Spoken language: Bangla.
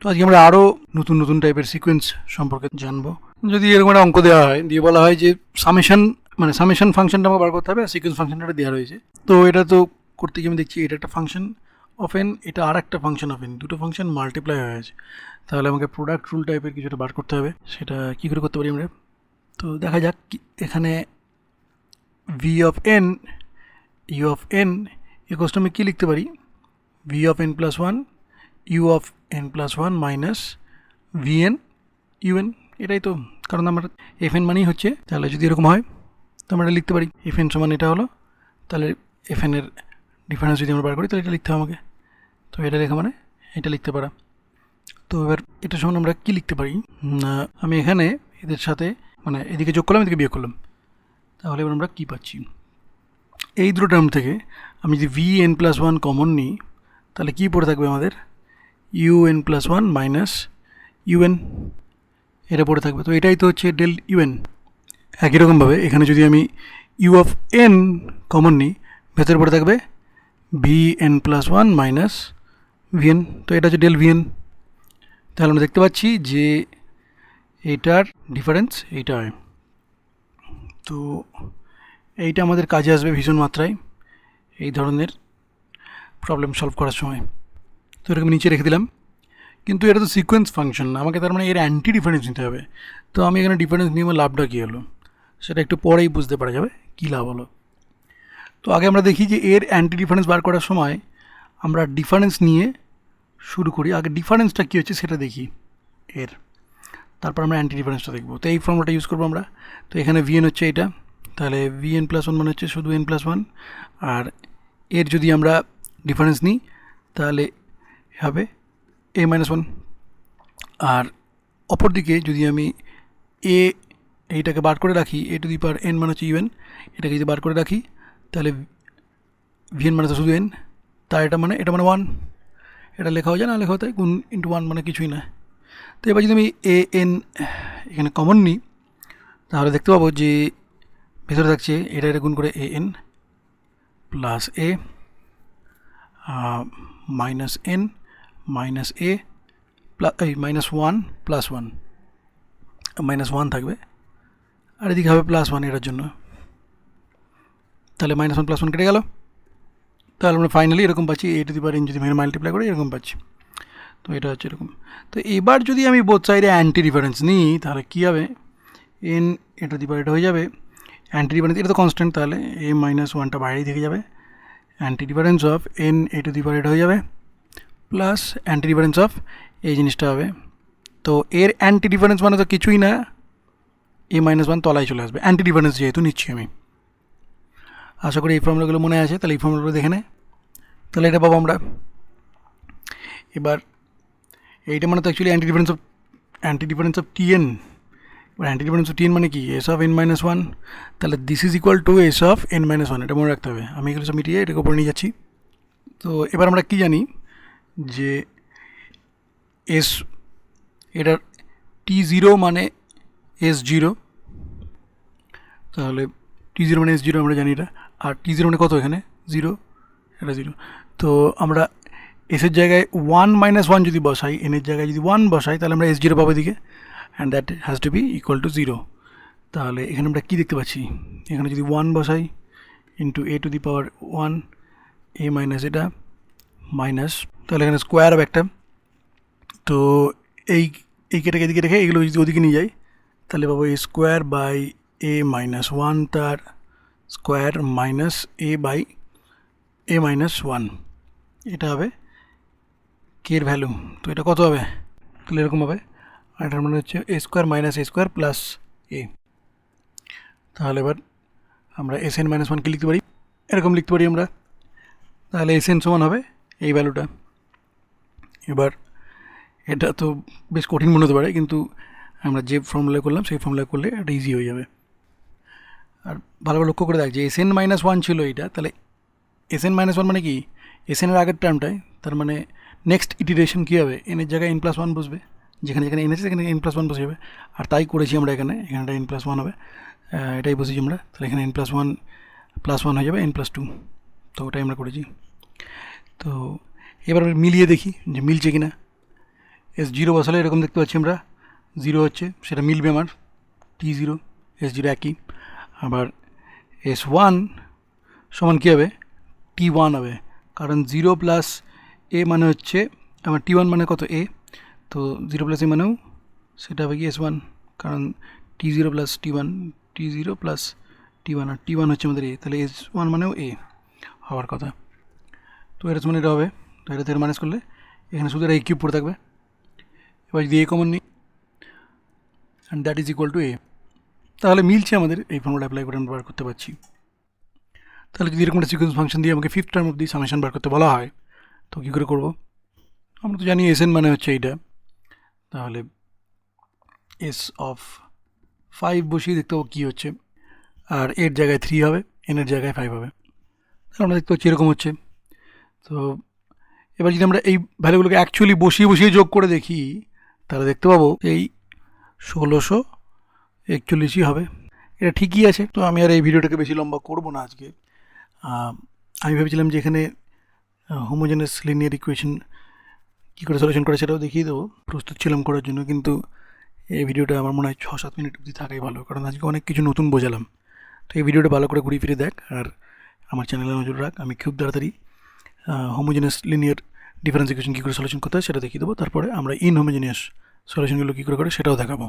তো আজকে আমরা আরও নতুন নতুন টাইপের সিকোয়েন্স সম্পর্কে জানবো। যদি এরকম একটা অঙ্ক দেওয়া হয়, দিয়ে বলা হয় যে সামেশন ফাংশনটা আমাকে বার করতে হবে, আর সিকোয়েন্স ফাংশনটা দেওয়া রয়েছে। তো এটা তো করতে গিয়ে আমি দেখছি এটা একটা ফাংশন অফ এন, এটা আর একটা ফাংশন অফ এন, দুটো ফাংশন মাল্টিপ্লাই হয়ে আছে। তাহলে আমাকে প্রোডাক্ট রুল টাইপের কিছুটা বার করতে হবে। সেটা কী করে করতে পারি আমরা? তো দেখা যাক, এখানে V of N U of N equals to আমি কী লিখতে পারি? V of N plus one U of N plus one minus V N U N. এটাই তো, কারণ আমার এফ এন মানেই হচ্ছে। তাহলে যদি এরকম হয় তো আমরা এটা লিখতে পারি, এফ এন সমান এটা হলো, তাহলে এফ এনের ডিফারেন্স যদি আমরা বার করি তাহলে এটা লিখতে হবে আমাকে। তো এটা লেখা মানে এটা লিখতে পারা। তো এবার এটা সমান আমরা কী লিখতে পারি? আমি এখানে এদের সাথে মানে এদিকে যোগ করলাম, এদিকে বিয়োগ করলাম, তাহলে এবার আমরা কী পাচ্ছি? এই দুটো টার্ম থেকে আমি যদি V N plus one common নিই, তাহলে কী পড়ে থাকবে আমাদের? U N plus one minus UN, এটা পড়ে থাকবে। তো এটাই তো হচ্ছে ডেল ইউএন। একই রকমভাবে এখানে যদি আমি ইউ অফ এন কমন নিই, ভেতরে পড়ে থাকবে V N plus one minus VN, তো এটা হচ্ছে ডেল ভিএন। তাহলে আমরা দেখতে পাচ্ছি যে এটার ডিফারেন্স এইটা হয়। তো এইটা আমাদের কাজে আসবে ভীষণ মাত্রায় এই ধরনের প্রবলেম সলভ করার সময়। তো এরকম নিচে রেখে দিলাম, কিন্তু এটা তো সিকোয়েন্স ফাংশন, আমাকে তার মানে এর অ্যান্টি ডিফারেন্স নিতে হবে। তো আমি এখানে ডিফারেন্স নিয়ে আমার লাভটা কী হলো সেটা একটু পরেই বুঝতে পারা যাবে কী লাভ হলো। তো আগে আমরা দেখি যে এর অ্যান্টি ডিফারেন্স বার করার সময় আমরা ডিফারেন্স নিয়ে শুরু করি। আগে ডিফারেন্সটা কী হচ্ছে সেটা দেখি এর, তারপর আমরা অ্যান্টি ডিফারেন্সটা দেখবো। তো এই ফর্মুলাটা ইউজ করবো আমরা। তো এখানে ভিএন হচ্ছে এটা, তাহলে ভিএন প্লাস ওয়ান মানে হচ্ছে শুধু এন প্লাস ওয়ান, আর এর যদি আমরা ডিফারেন্স নিই তাহলে হবে এ মাইনাস ওয়ান। আর অপরদিকে যদি আমি এইটাকে বার করে রাখি, এ টু দি পাওয়ার এন মানে হচ্ছে ইউএন, এটাকে যদি বার করে রাখি তাহলে ভিএন মানে তো শুধু এন, তার এটা মানে ওয়ান। এটা লেখাও যায় না লেখাও তাই, গুণ ইন্টু ওয়ান মানে কিছুই না। তো এবার যদি আমি এ এন এখানে কমন নিই, তাহলে দেখতে পাবো যে ভেতরে থাকছে এটা গুণ করে A N plus A minus N minus A plus এই minus one plus one, minus one থাকবে, আর এদিকে হবে প্লাস ওয়ান এটার জন্য। তাহলে মাইনাস ওয়ান প্লাস ওয়ান কেটে গেল। তাহলে আমরা ফাইনালি এরকম পাচ্ছি, এ টু দি পাওয়ার এন যদি এখানে মাল্টিপ্লাই করে এরকম পাচ্ছি। তো এটা হচ্ছে এরকম। তো এবার যদি আমি বোথ সাইডে অ্যান্টি ডিফারেন্স নিই তাহলে কী হবে? N A to the power এটা হয়ে যাবে অ্যান্টি ডিফারেন্স, এটা তো কনস্ট্যান্ট, তাহলে এ মাইনাস ওয়ানটা বাইরেই থেকে যাবে, anti difference of N A to the power এটা হয়ে যাবে প্লাস অ্যান্টি ডিফারেন্স অফ এই জিনিসটা হবে। তো এর অ্যান্টি ডিফারেন্স মানে তো কিছুই না, এ মাইনাস ওয়ান তলায় চলে আসবে, অ্যান্টি ডিফারেন্স যেহেতু নিচ্ছি আমি। আশা করি এই ফর্মুলাগুলো মনে আছে, তাহলে এই ফর্মুলাগুলো দেখে নেয়। তাহলে এটা পাবো আমরা। এবার এইটা মানে তো actually anti difference of TN. এবার অ্যান্টি ডিফারেন্স অফ টিএন মানে কি? S of N minus one. তাহলে this is equal to S of N minus one, এটা মনে রাখতে হবে। আমি এগুলো সব মিটিয়ে এটাকে উপরে নিয়ে যাচ্ছি। তো এবার আমরা কী জানি যে এস, এটার টি জিরো মানে এস জিরো, তাহলে টি জিরো মানে এস জিরো আমরা জানি এটা, আর টি জিরো মানে কত? এখানে জিরো, এটা জিরো। তো আমরা এসের জায়গায় ওয়ান মাইনাস ওয়ান যদি বসাই, এনের জায়গায় যদি ওয়ান বসাই, তাহলে আমরা এস জিরো পাবো এদিকে, and that has to be equal to zero. তাহলে এখানে আমরা কী দেখতে পাচ্ছি? এখানে যদি ওয়ান বসাই into A to the power one A minus এটা মাইনাস, তাহলে এখানে স্কোয়ার হবে একটা। তো এই কেটাকে এদিকে রেখে এগুলো যদি ওদিকে নিয়ে যাই তাহলে পাবো A square by A minus one তার square minus A by A minus one, এটা হবে কে এর ভ্যালু। তো এটা কত হবে? তাহলে এরকম হবে, আর এটার মানে হচ্ছে এ স্কোয়ার মাইনাস এ স্কোয়ার প্লাস এ। তাহলে এবার আমরা এস এন মাইনাস ওয়ানকে লিখতে পারি, এরকম লিখতে পারি আমরা। তাহলে এস এন সমান হবে এই ভ্যালুটা। এবার এটা তো বেশ কঠিন মনে হতে পারে, কিন্তু আমরা যে ফর্মুলা করলাম সেই ফর্মুলা করলে এটা ইজি হয়ে যাবে। আর ভালোভাবে লক্ষ্য করে দেখ যে এস এন মাইনাস ওয়ান ছিল এইটা, তাহলে এস এন মাইনাস ওয়ান মানে কি? এস এনের আগের টার্মটায়, তার মানে নেক্সট ইটিরেশন কী হবে? এনের জায়গায় এন প্লাস ওয়ান বসবে, যেখানে যেখানে এন আছে সেখানে এন প্লাস ওয়ান বসে যাবে। আর তাই করেছি আমরা এখানে, এখানটা এন প্লাস ওয়ান হবে, এটাই বসেছি আমরা। তাহলে এখানে এন প্লাস ওয়ান হয়ে যাবে এন প্লাস টু। তো ওটাই আমরা করেছি। তো এবার মিলিয়ে দেখি যে মিলছে কি না। S0 বসালে এরকম দেখতে পাচ্ছি আমরা 0 হচ্ছে, সেটা মিলবে আমার T0 S0 একই। আবার S1 সমান কী হবে, T1 হবে, কারণ 0 প্লাস এ মানে হচ্ছে আমার T1 মানে কত এ, তো 0 প্লাস এ মানেও সেটা হবে কি S1, কারণ T0 plus T1 T0 plus T1 আর T1 হচ্ছে আমাদের এ, তাহলে S1 মানেও এ হওয়ার কথা। তো এটা সমান এটা হবে, তো এটা থেকে মাইনাস করলে এখানে শুধু এটা কিউব পড়ে থাকবে। এবার যদি এ কমন নিই and that is equal to A, তাহলে মিলছে আমাদের, এই ফর্মুলা অ্যাপ্লাই করে আমরা বার করতে পারছি। তাহলে যদি এরকম একটা সিকোয়েন্স ফাংশন দিয়ে আমাকে ফিফথ টার্ম অব্দি সামেশন বার করতে বলা হয়, তো কী করে করবো? আমরা তো জানি এস এন মানে হচ্ছে এইটা, তাহলে এস অফ 5 বসিয়ে দেখতে পাবো কী হচ্ছে, আর এর জায়গায় 3 হবে, এনের জায়গায় 5 হবে, তাহলে আমরা দেখতে পাচ্ছি এরকম হচ্ছে। তো এবার যদি আমরা এই ভ্যালুগুলোকে অ্যাকচুয়ালি বসিয়ে বসিয়ে যোগ করে দেখি, তাহলে দেখতে পাবো এই 1641ই হবে। এটা ঠিকই আছে। তো আমি আর এই ভিডিওটাকে বেশি লম্বা করব না আজকে। আমি ভেবেছিলাম যে এখানে হোমোজেনাস লিনিয়ার ইকুয়েশন কী করে সলিউশন করে সেটাও দেখিয়ে দেবো, প্রস্তুত ছিলাম করার জন্য, কিন্তু এই ভিডিওটা আমার মনে হয় 6-7 মিনিট অবধি থাকাই ভালো, কারণ আজকে অনেক কিছু নতুন বোঝালাম। তো এই ভিডিওটা ভালো করে ঘুরে ফিরে দেখ, আর আমার চ্যানেলে নজর রাখ। আমি খুব তাড়াতাড়ি হোমোজেনাস লিনিয়ার ডিফারেন্স ইকুয়েশন কী করে সলিউশন করতে হয় সেটা দেখিয়ে দেবো, তারপরে আমরা ইনহোমোজেনিয়াস সলিউশনগুলো কী করে সেটাও দেখাবো।